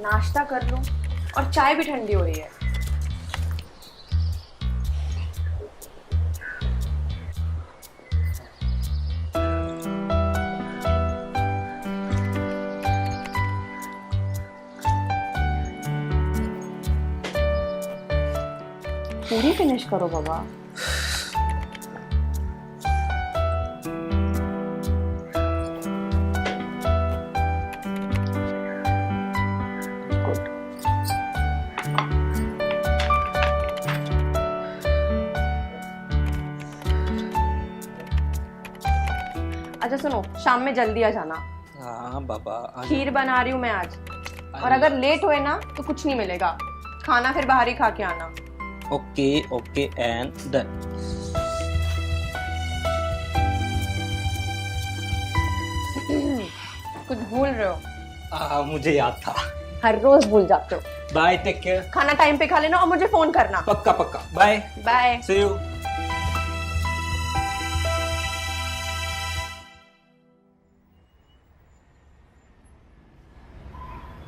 नाश्ता कर लूं और चाय भी ठंडी हो रही है। पूरी फिनिश करो बाबा। गुड। अच्छा सुनो, शाम में जल्दी आ जाना। हाँ बाबा खीर बना रही हूँ मैं आज, और अगर लेट हुए ना तो कुछ नहीं मिलेगा। खाना फिर बाहर ही खा के आना। Okay okay and done. कुछ भूल रहे हो। मुझे याद था। हर रोज भूल जाते हो। Bye take care. खाना टाइम पे खा लेना और मुझे फोन करना। पक्का पक्का बाय बाय। C you.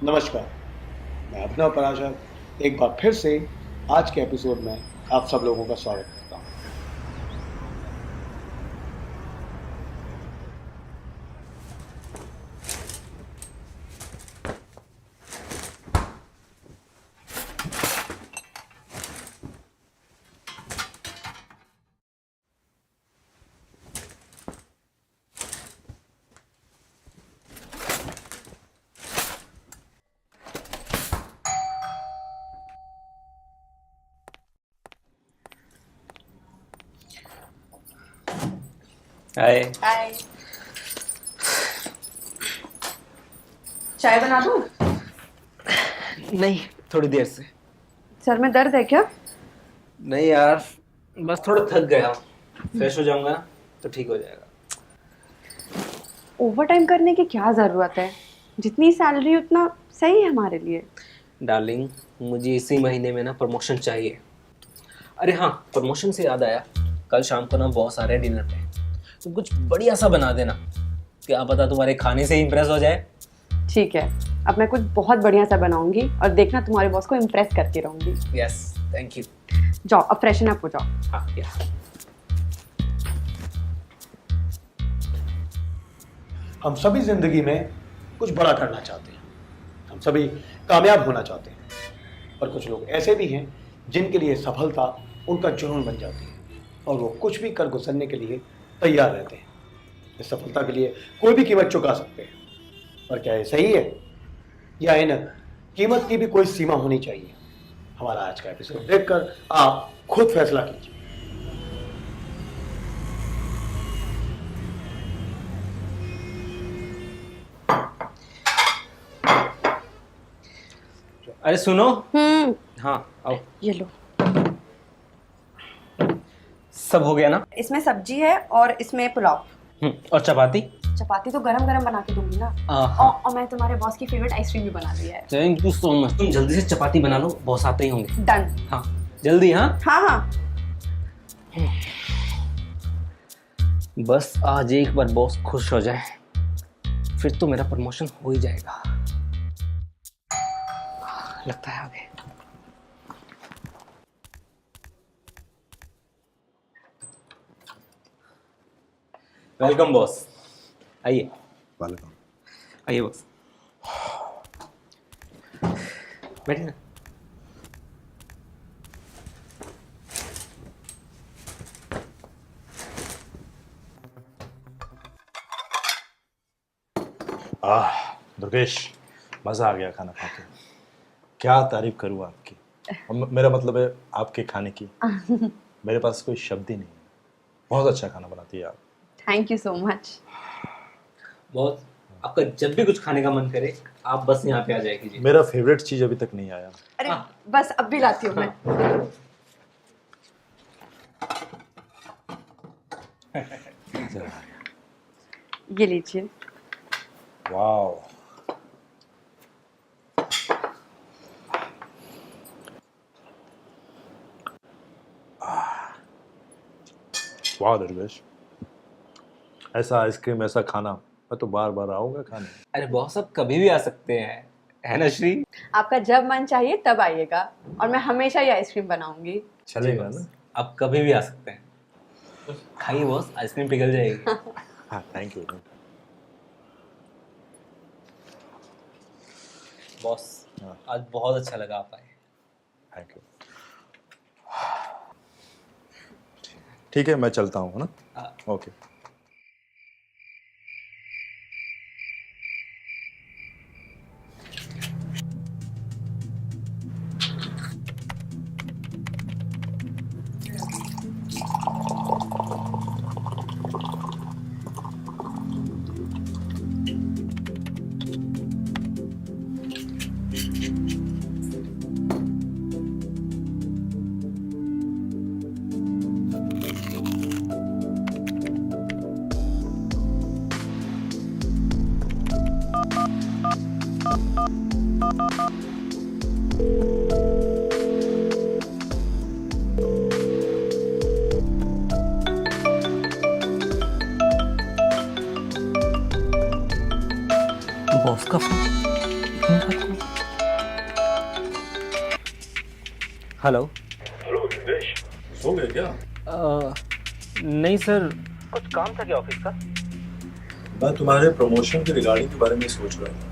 नमस्कार, मैं अभिनव पराशर एक बार फिर से आज के एपिसोड में आप सब लोगों का स्वागत करता हूं। हाय। हाय। चाय बना दूं? नहीं, थोड़ी देर से। सर में दर्द है क्या? नहीं यार, बस थोड़ा थक गया हूँ। फ्रेश हो जाऊंगा ना तो ठीक हो जाएगा। ओवर टाइम करने की क्या जरूरत है? जितनी सैलरी उतना सही है हमारे लिए। डार्लिंग, मुझे इसी महीने में ना प्रमोशन चाहिए। अरे हाँ, प्रमोशन से याद आया, कल शाम को ना बॉस आ रहे हैं डिनर पे। तो कुछ बढ़िया सा बना देना, क्या पता तुम्हारे खाने से इम्प्रेस हो जाए। ठीक है, अब मैं कुछ बहुत बढ़िया सा बनाऊंगी और देखना तुम्हारे बॉस को इम्प्रेस करती रहूंगी। Yes, thank you. जाओ अब फ्रेशन अप हो जाओ। हाँ यस। हम सभी जिंदगी में कुछ बड़ा करना चाहते हैं, हम सभी कामयाब होना चाहते हैं, पर कुछ लोग ऐसे भी हैं जिनके लिए सफलता उनका जुनून बन जाती है और वो कुछ भी कर गुजरने के लिए तैयार रहते हैं। इस सफलता के लिए कोई भी कीमत चुका सकते हैं, पर क्या ये सही है? या इन कीमत की भी कोई सीमा होनी चाहिए? हमारा आज का एपिसोड देखकर आप खुद फैसला कीजिए। अरे सुनो। हाँ आओ। ये लो। सब हो गया ना? इसमें सब्जी है और इसमें पुलाव। और चपाती? चपाती तो गरम गरम बना के दूंगी ना। और मैं तुम्हारे बॉस की फेवरेट आइसक्रीम भी बना दी है। Thank you so much. तुम जल्दी से चपाती बना लो, बॉस आते ही होंगे। डन। हाँ जल्दी। हाँ हाँ हाँ। बस आज एक बार बॉस खुश हो जाए, फिर तो मेरा प्रमोशन हो ही जाएगा। लगता है आगे। वेलकम बॉस, आइए। वेलकम। आइए बॉस, बैठिए ना। दुर्गेश, मज़ा आ गया खाना खा के। क्या तारीफ करूँ आपकी। मेरा मतलब है आपके खाने की। मेरे पास कोई शब्द ही नहीं है। बहुत अच्छा खाना बनाती है आप। Thank you so much. Boss, आपका जब भी कुछ खाने का मन करे आप बस यहाँ पे आ जाए कीजिए। मेरा फेवरेट चीज़ अभी तक नहीं आया। अरे बस अब भी लाती हूँ मैं। ये लीजिए। वाओ, वाह दुर्गेश, ऐसा आइसक्रीम, ऐसा खाना, मैं तो बार बार आऊंगा खाने। अरे बॉस, आप कभी भी आ सकते हैं। है ना श्री? आपका जब मन चाहिए तब आइएगा, और मैं हमेशा ये आइसक्रीम बनाऊंगी। चलेगा ना? आप कभी भी आ सकते हैं। खाइए बॉस, आइसक्रीम पिघल जाएगी। हाँ, थैंक यू। बॉस, हाँ। आज बहुत अच्छा लगा आप आए। Thank you. ठीक है, मैं चलता हूँ ना। हाँ। ओके। बॉस का फोन। हेलो। हेलो दिनेश, सो गए क्या? नहीं सर, कुछ काम था क्या ऑफिस का? मैं तुम्हारे प्रमोशन के रिगार्डिंग के बारे में सोच रहा था।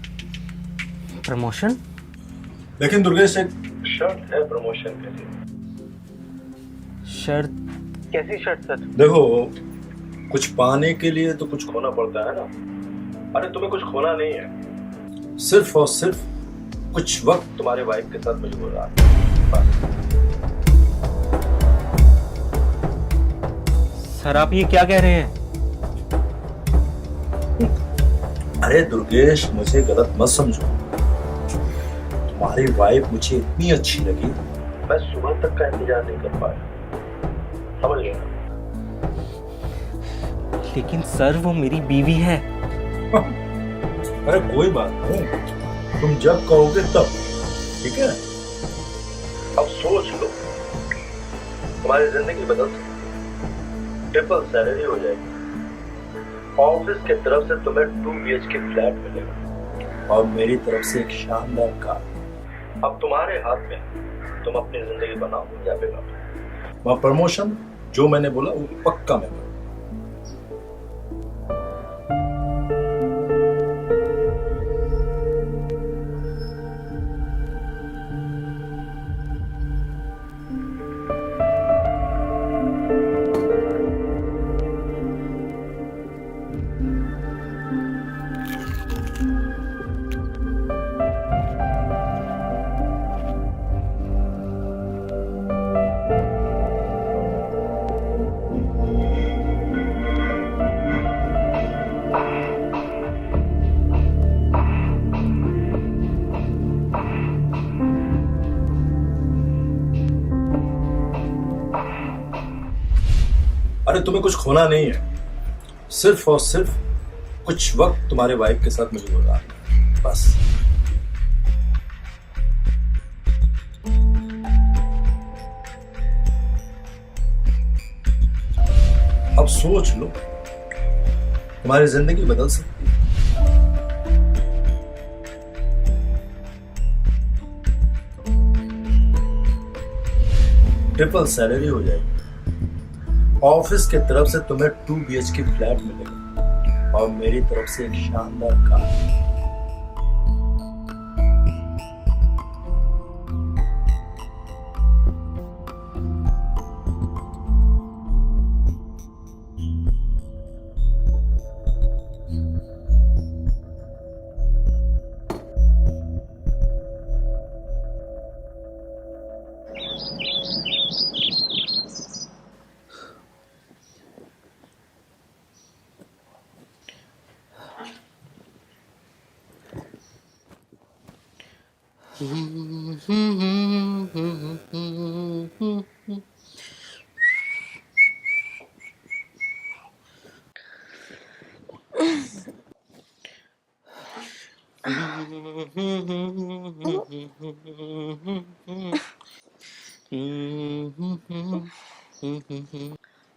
प्रमोशन? लेकिन दुर्गेश, एक शर्त है प्रमोशन के लिए। शर्त? कैसी शर्त सर? देखो, कुछ पाने के लिए तो कुछ खोना पड़ता है ना। अरे तुम्हें कुछ खोना नहीं है, सिर्फ और सिर्फ कुछ वक्त तुम्हारे वाइफ के साथ गुजारना है। सर आप ये क्या कह रहे हैं? अरे दुर्गेश, मुझे गलत मत समझो। तुम्हारी वाइफ मुझे इतनी अच्छी लगी, मैं सुबह तक का इंतजार नहीं कर पाया। समझ गए ना? लेकिन सर वो मेरी बीवी है। अरे कोई बात नहीं, तुम जब कहोगे तब, ठीक है? अब सोच लो, तुम्हारी जिंदगी बदल सकती है। ट्रिपल सैलरी हो जाएगी, ऑफिस की तरफ से तुम्हें 2 BHK फ्लैट मिलेगा और मेरी तरफ से एक शानदार कार। अब तुम्हारे हाथ में, तुम अपनी जिंदगी बनाओ या बिगाड़ो। वह प्रमोशन जो मैंने बोला वो पक्का मैं करूँ। अरे तुम्हें कुछ खोना नहीं है, सिर्फ और सिर्फ कुछ वक्त तुम्हारे वाइफ के साथ मुझे गुजारना है, बस। अब सोच लो, तुम्हारी जिंदगी बदल सकती है। ट्रिपल सैलरी हो जाएगी, ऑफिस के तरफ से तुम्हें 2 BHK फ्लैट मिलेगा और मेरी तरफ से एक शानदार कार।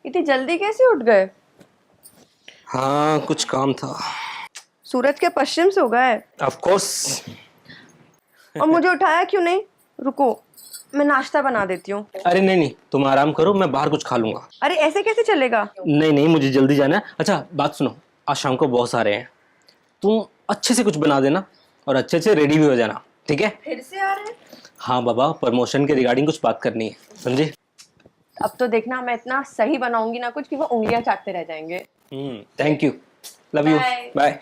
इतनी जल्दी कैसे उठ गए? हाँ कुछ काम था। सूरज के पश्चिम से उगा है। Of course. और मुझे उठाया क्यों नहीं? रुको, मैं नाश्ता बना देती हूँ। अरे नहीं नहीं, तुम आराम करो, मैं बाहर कुछ खा लूंगा। अरे ऐसे कैसे चलेगा? नहीं नहीं, मुझे जल्दी जाना है। अच्छा बात सुनो, आज शाम को बॉस आ रहे हैं, तुम अच्छे से कुछ बना देना और अच्छे से रेडी भी हो जाना, ठीक है? फिर से आ रहे हैं? हाँ बाबा, प्रमोशन के रिगार्डिंग कुछ बात करनी है, समझे? अब तो देखना मैं इतना सही बनाऊंगी ना कुछ कि वो उंगलियां चाटते रह जाएंगे। Thank you, love you, Bye. Bye.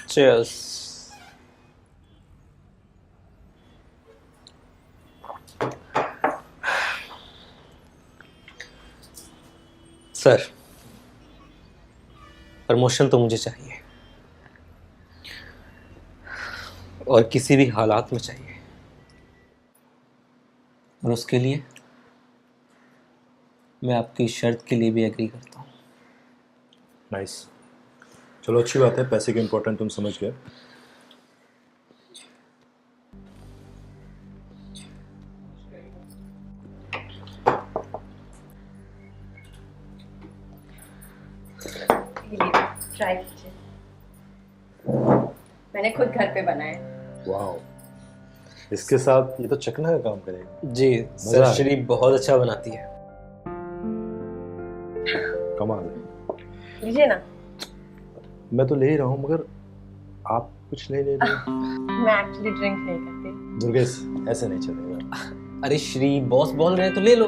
Cheers. Sir, promotion तो मुझे चाहिए और किसी भी हालात में चाहिए, और उसके लिए मैं आपकी शर्त के लिए भी एग्री करता हूँ। नाइस, चलो अच्छी बात है, पैसे की इम्पोर्टेंट तुम समझ गए। ट्राई कीजिए, मैंने खुद घर पे बनाए। वाह, इसके साथ ये तो चखना का काम करेगा। जी मजा सर, आया। श्री बहुत अच्छा बनाती है। कमाल है। लीजिए ना। मैं तो ले ही रहा हूँ, मगर आप कुछ नहीं ले रहे। मैं एक्चुअली ड्रिंक नहीं करती। दुर्गेश, ऐसे नहीं चलेगा। अरे श्री, बॉस बोल रहे हैं तो ले लो।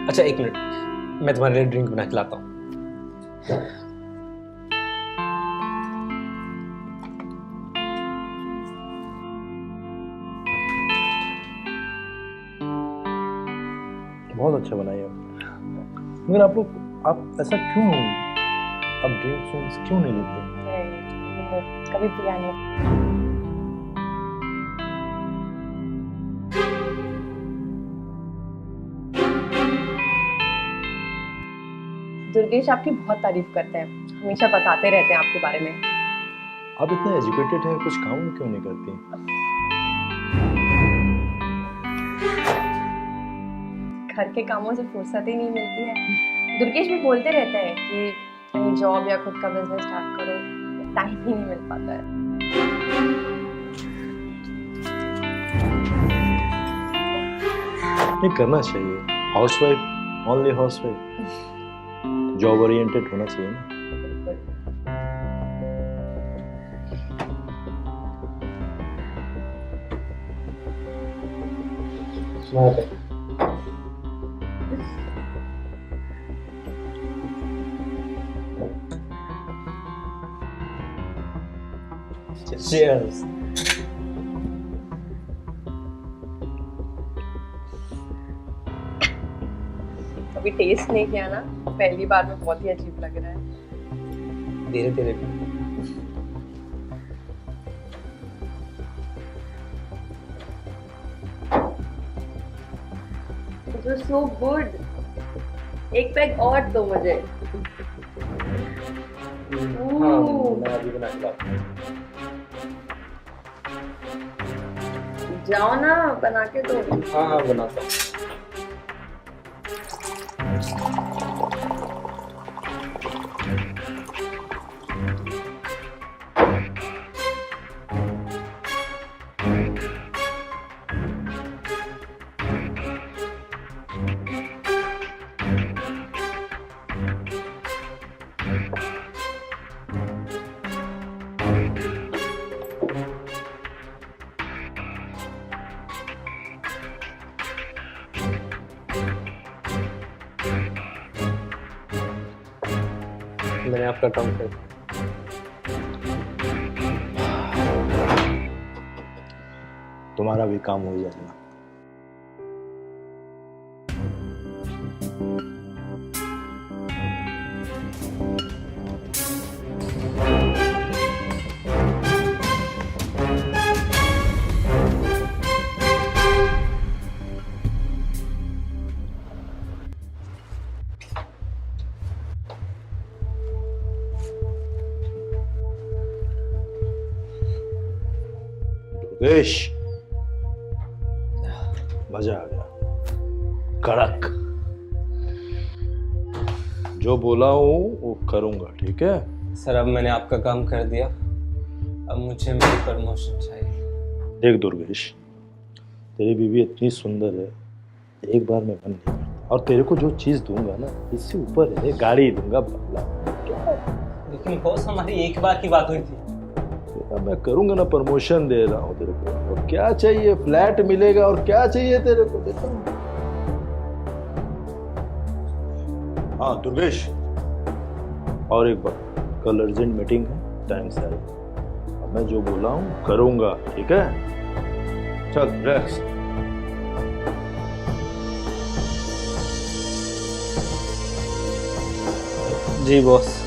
अच्छा एक मिनट, मैं तुम्हारे लिए ड्रिंक बना के लाता हूँ। बहुत अच्छा बनाई है, मगर आप ऐसा क्यों, आप ड्रिंक्स क्यों नहीं लेते? कभी पिया नहीं। दुर्गेश आपकी बहुत तारीफ करते हैं, हमेशा बताते रहते हैं आपके बारे में। आप इतने एजुकेटेड हैं, कुछ काम क्यों नहीं करती? घर के कामों से फुर्सत ही नहीं मिलती है। दुर्गेश भी बोलते रहते हैं कि कहीं जॉब या खुद का बिजनेस स्टार्ट करो, टाइम ही नहीं मिल पाता है। नहीं करना चाहिए, housewife only housewife, job oriented होना चाहिए ना। Cheers. कभी टेस्ट नहीं किया ना, पहली बार में बहुत ही अजीब लग रहा है। धीरे धीरे। It was so good. एक पैक और दो मुझे। हाँ, मैं अभी बना के लाता हूँ। जाओ ना, बना के दो। हाँ हाँ बनाता हूँ। मैंने आपका काम कर दिया। तुम्हारा भी काम हो जाएगा। दुर्गेश, मजा आ गया, कड़क। जो बोला हूं वो करूंगा, ठीक है? सर अब मैंने आपका काम कर दिया, अब मुझे मेरी प्रमोशन चाहिए। देख दुर्गेश, तेरी बीवी इतनी सुंदर है, एक बार में मन नहीं करता। और तेरे को जो चीज दूंगा ना, इससे ऊपर है, गाड़ी दूंगा, बंगला। लेकिन बॉस हमारी एक बार की बात हुई थी। अब मैं करूंगा ना, प्रमोशन दे रहा हूँ तेरे को। और क्या चाहिए? फ्लैट मिलेगा, और क्या चाहिए तेरे को? देखो। हाँ दुर्गेश, और एक बात, कल अर्जेंट मीटिंग है, टाइम से आए। अब मैं जो बोला हूँ करूंगा, ठीक है? चल रिलैक्स। जी बॉस।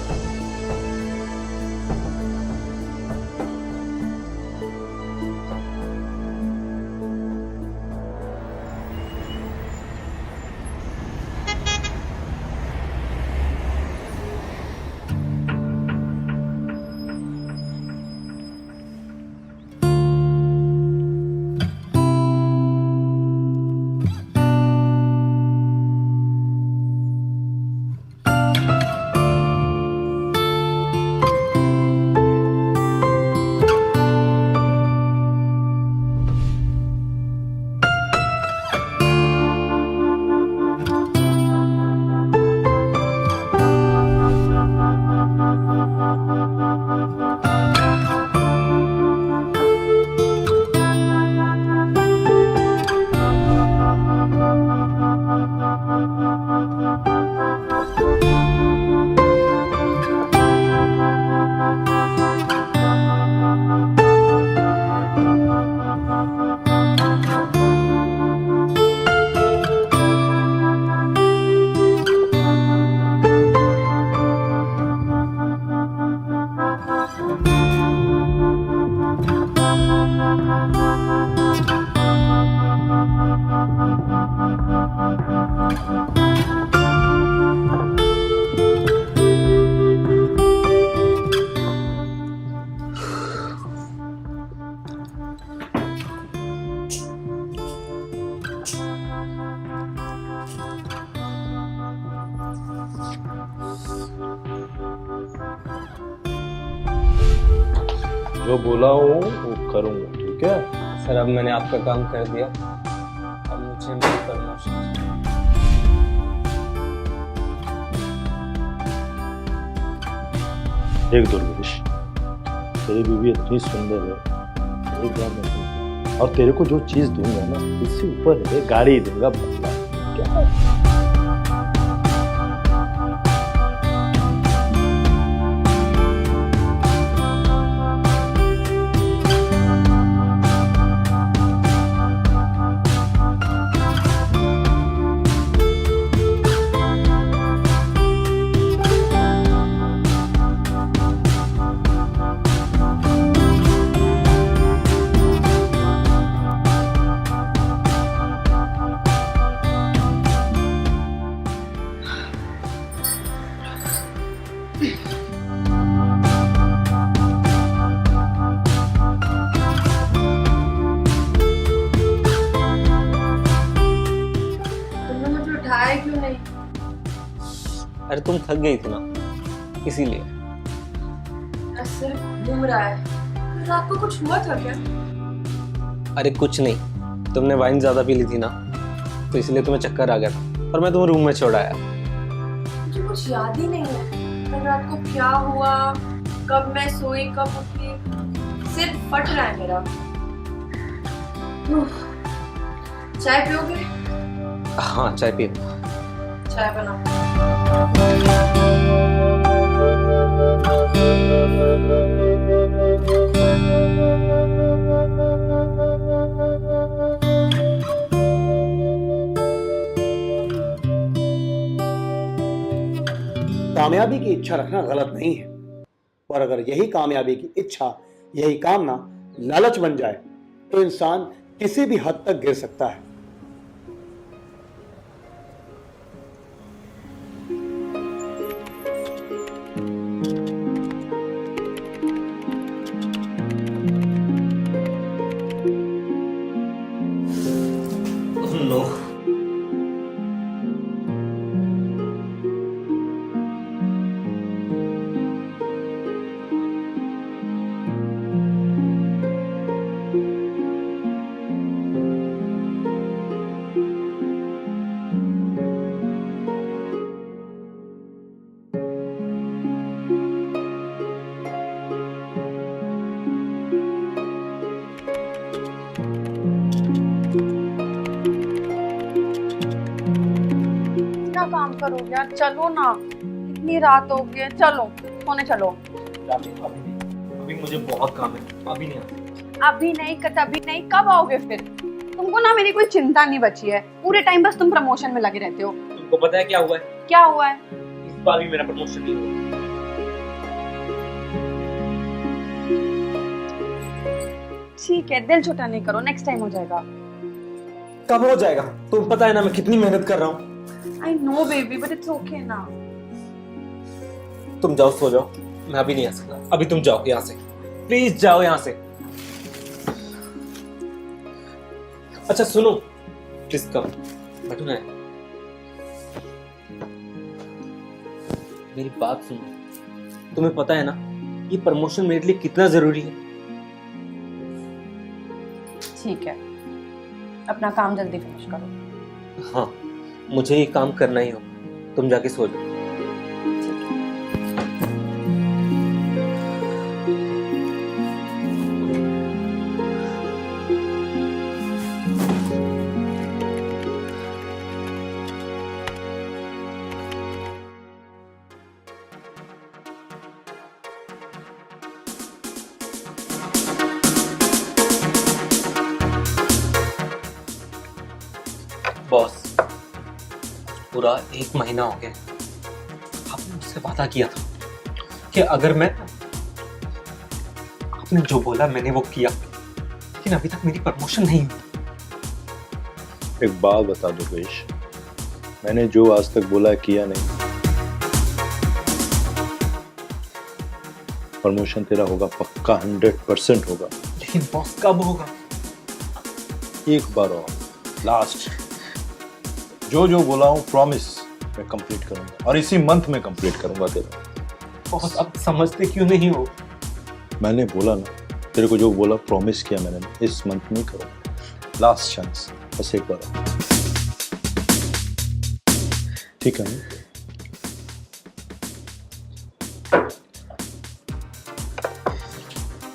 जो बोला हूँ वो करूंगा, ठीक है? सर अब मैंने आपका काम कर दिया, अब मुझे मेरी प्रमोशन चाहिए। देख दुर्गेश, तेरी बीवी इतनी सुंदर है, एक बार में। और तेरे को जो चीज दूंगा ना, इससे ऊपर है, गाड़ी दूंगा, बंगला। क्या? तुमने मुझे उठाया क्यों नहीं? अरे तुम थक गई थी ना, इसीलिए। ऐसे घूम रहा है। रात को कुछ हुआ था क्या? अरे कुछ नहीं, तुमने वाइन ज्यादा पी ली थी ना, तो इसलिए तुम्हें चक्कर आ गया था, और मैं तुम्हें रूम में छोड़ आया। मुझे कुछ याद ही नहीं है कल रात को क्या हुआ, कब मैं सोई, कब उठी। सिर फट रहा है मेरा। चाय पियोगे? हाँ चाय पियो। चाय बनाओ। कामयाबी की इच्छा रखना गलत नहीं है, पर अगर यही कामयाबी की इच्छा, यही कामना लालच बन जाए तो इंसान किसी भी हद तक गिर सकता है। करोगे यार, चलो ना, इतनी रात हो गई है, चलो सोने चलो। अभी मुझे बहुत काम है, अभी नहीं आता। अभी नहीं, कभी नहीं, कब आओगे फिर? तुमको ना मेरी कोई चिंता नहीं बची है, पूरे टाइम बस तुम प्रमोशन में लगे रहते हो। तुमको पता है क्या हुआ है? क्या हुआ है? इस बार भी मेरा प्रमोशन नहीं हुआ। ठीक है, दिल छोटा नहीं करो, नेक्स्ट टाइम हो जाएगा। कब हो जाएगा? तुम पता है ना मैं कितनी मेहनत कर रहा हूँ। I know baby, but it's okay ना। तुम जाओ, सो जाओ, मैं अभी नहीं आ सकता। अभी तुम जाओ यहाँ से, प्लीज जाओ यहाँ से। अच्छा सुनो, प्लीज कम, बैठो ना। मेरी बात सुनो, तुम्हें पता है ना ये प्रमोशन मेरे लिए कितना जरूरी है। ठीक है, अपना काम जल्दी फिनिश करो। हाँ, मुझे ये काम करना ही होगा। तुम जाके सो जाओ। बॉस, पूरा 1 महीना हो गया, आपने मुझसे वादा किया था कि अगर मैं, आपने जो बोला मैंने वो किया, लेकिन अभी तक मेरी प्रमोशन नहीं हुई। एक बात बता दो दुर्गेश, मैंने जो आज तक बोला किया नहीं। प्रमोशन तेरा होगा पक्का, 100% होगा। लेकिन बॉस कब होगा? एक बार और, लास्ट, जो बोला हूँ प्रॉमिस मैं कंप्लीट करूंगा, और इसी मंथ में कंप्लीट करूंगा तेरा। बॉस अब समझते क्यों नहीं हो? मैंने बोला ना, तेरे को जो बोला प्रॉमिस किया मैंने, इस मंथ में करूंगा। लास्ट चांस, बस एक बार। ठीक है ना?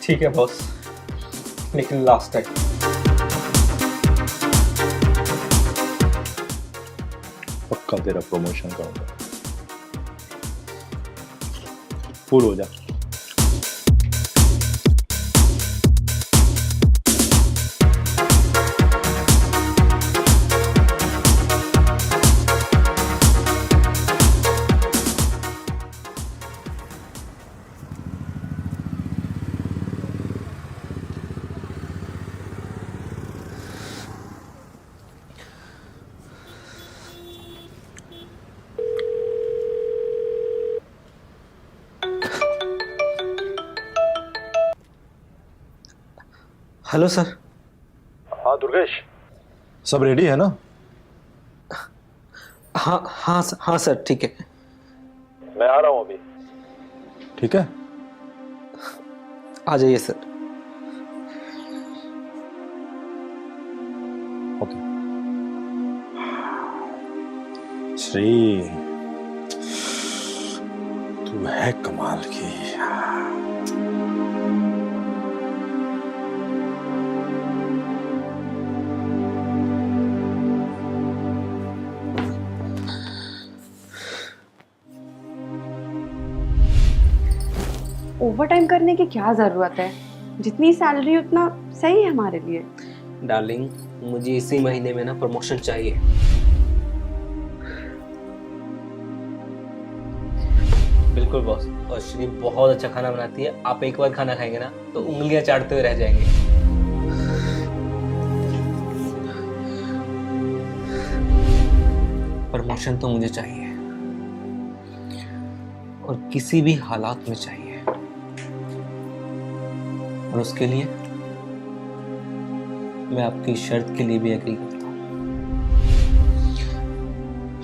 ठीक है बॉस, लेकिन लास्ट टाइम। पक्का तेरा प्रमोशन करूंगा, फुल हो जा। Hello sir. हाँ दुर्गेश, सब रेडी है ना? हाँ सर, ठीक है। मैं आ रहा हूँ अभी। ठीक है, आ जाइए सर। ओके। श्री, तू है कमाल की। ओवर टाइम करने की क्या जरूरत है? जितनी सैलरी उतना सही है हमारे लिए। डार्लिंग, मुझे इसी महीने में ना प्रमोशन चाहिए। बिल्कुल बॉस, और श्री बहुत अच्छा खाना बनाती है। आप एक बार खाना खाएंगे ना तो उंगलियां चाटते हुए रह जाएंगे। प्रमोशन तो मुझे चाहिए, और किसी भी हालात में चाहिए। और उसके लिए मैं आपकी शर्त के लिए भी एग्री करता हूं।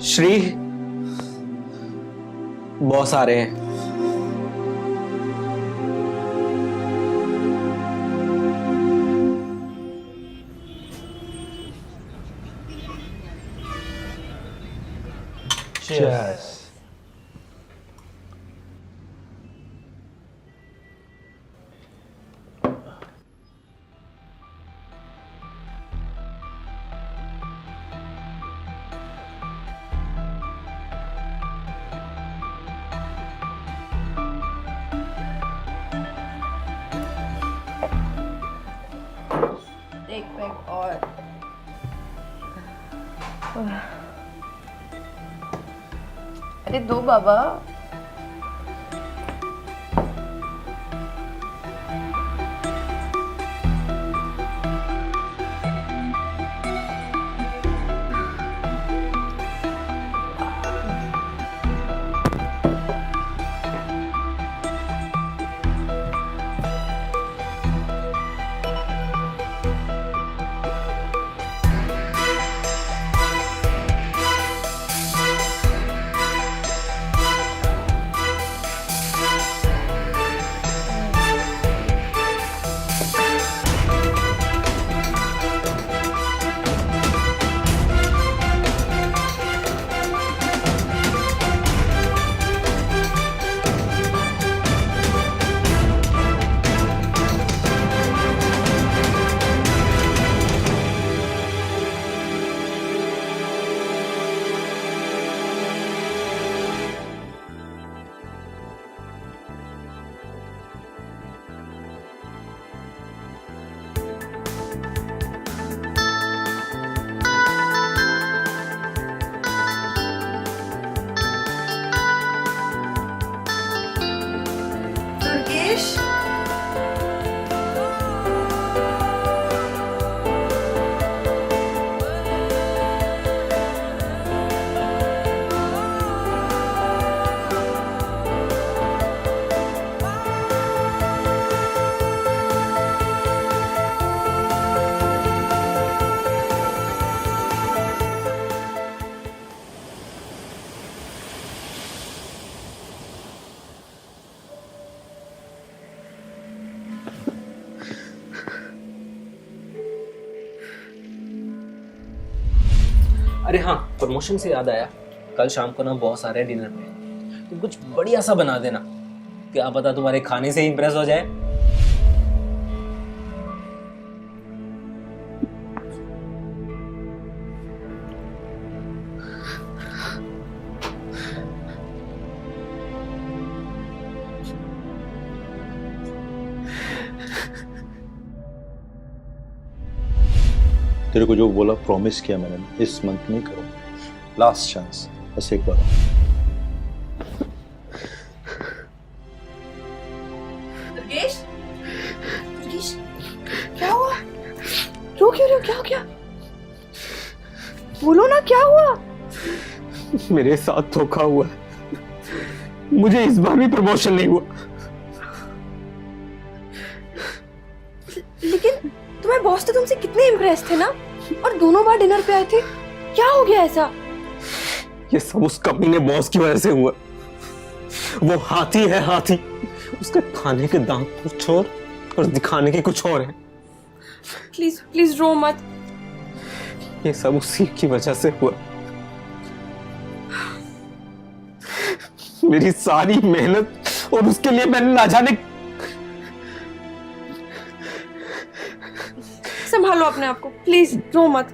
श्री, बॉस आ रहे हैं। Cheers. एक पैक और। अरे दो बाबा। दुर्गेश, अरे हाँ, प्रमोशन से याद आया, कल शाम को ना बॉस आ रहे हैं डिनर पे। तुम कुछ बढ़िया सा बना देना, क्या पता तुम्हारे खाने से इंप्रेस हो जाए। तेरे को जो बोला, प्रॉमिस किया मैंने, इस मंथ नहीं करूँ। लास्ट चांस, बस एक बार। दुर्गेश, दुर्गेश, क्या हुआ? रो क्यों रहे हो? क्या हो गया? बोलो ना, क्या हुआ? मेरे साथ धोखा हुआ, मुझे इस बार भी प्रमोशन नहीं हुआ। लेकिन तुम्हारे बॉस तो तुमसे कितने इम्प्रेस थे ना, और दोनों बार डिनर पे आए थे। क्या हो गया ऐसा? ये सब उस कमीने बॉस की वजह से हुआ। वो हाथी है, हाथी। उसके खाने के दांत कुछ और दिखाने के कुछ और है। प्लीज प्लीज रो मत। ये सब उसी की वजह से हुआ। मेरी सारी मेहनत, और उसके लिए मैंने ना जाने। संभालो अपने आप को, प्लीज रो मत।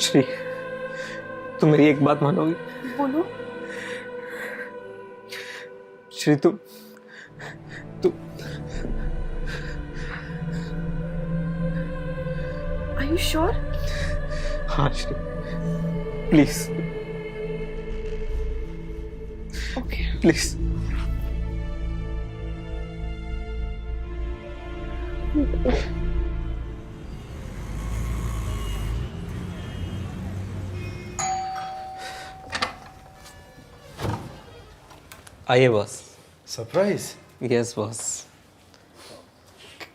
श्री, तुम मेरी एक बात मानोगी? बोलो। श्री, तू Are you sure? हाँ श्री, प्लीज Okay. प्लीज। आइए बॉस। सरप्राइज? Yes boss.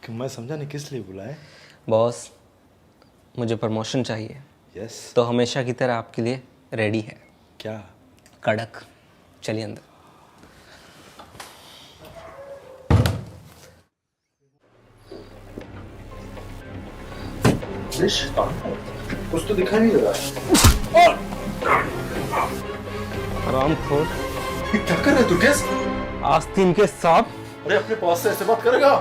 मैं समझा नहीं, किस लिए बुलाए? बॉस, मुझे प्रमोशन चाहिए। यस। तो हमेशा की तरह आपके लिए रेडी है। क्या? कड़क। चलिए अंदर। कुछ तो दिखाई नहीं दे रहा। आराम खोर। क्या कर रहे तू? कैस? आस्तीन के सांप। अरे अपने बॉस से ऐसे बात करेगा?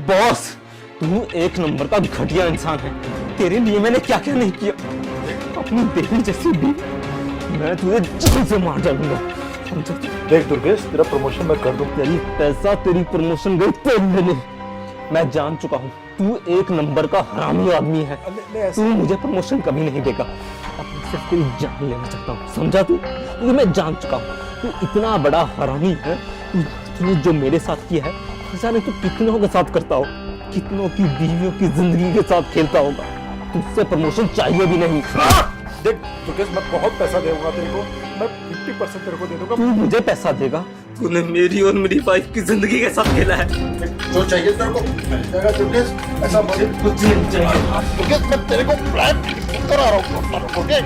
बॉस, तू एक नंबर का घटिया इंसान है। तेरे लिए मैंने क्या क्या नहीं किया। अपनी बेटी जैसी भी मैं तुझे जान से मार डालूंगा। देख दुर्गेश, तेरा प्रमोशन मैं कर दूं। तेरी पैसा, तेरी प्रमोशन गई तेरे लिए। मैं जान चुका हूँ तू एक नंबर का हरामी आदमी है। तू मुझे प्रमोशन कभी नहीं देगा। अब मैं सिर्फ तेरी जान लेना चाहता हूँ, समझा तू? क्योंकि मैं जान चुका हूँ तू इतना बड़ा हरामी है। तूने जो मेरे साथ किया है, जाने तू कितनों के साथ करता हो, कितनों की बीवियों की जिंदगी के साथ खेलता होगा। तुझसे प्रमोशन चाहिए भी नहीं। देख दुर्गेश, मैं बहुत पैसा दूंगा तेरे को, मैं 50% तेरे को दे दूंगा। तू मुझे पैसा देगा? तूने मेरी और मेरी वाइफ की जिंदगी के साथ खेला है। जो चाहिए तेरे को मिल जाएगा दुर्गेश, ऐसा मुझे कुछ नहीं चाहिए। दुर्गेश, मैं तेरे को प्लान करा रहा हूँ। दुर्गेश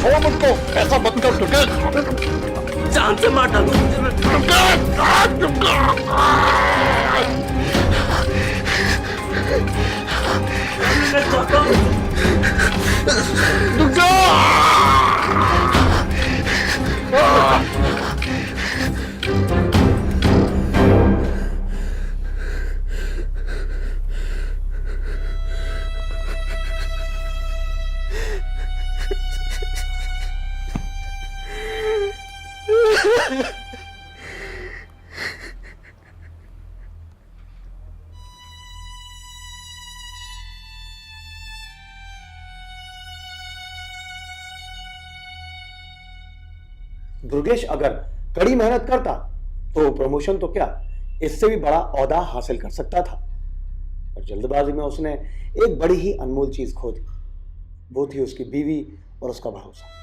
छोड़ मुझको, ऐसा मत कर दुर्गेश, जान से मार डालूं दुर्गेश अगर कड़ी मेहनत करता तो प्रमोशन तो क्या, इससे भी बड़ा ओहदा हासिल कर सकता था। और जल्दबाजी में उसने एक बड़ी ही अनमोल चीज खो दी, वो थी उसकी बीवी और उसका भरोसा।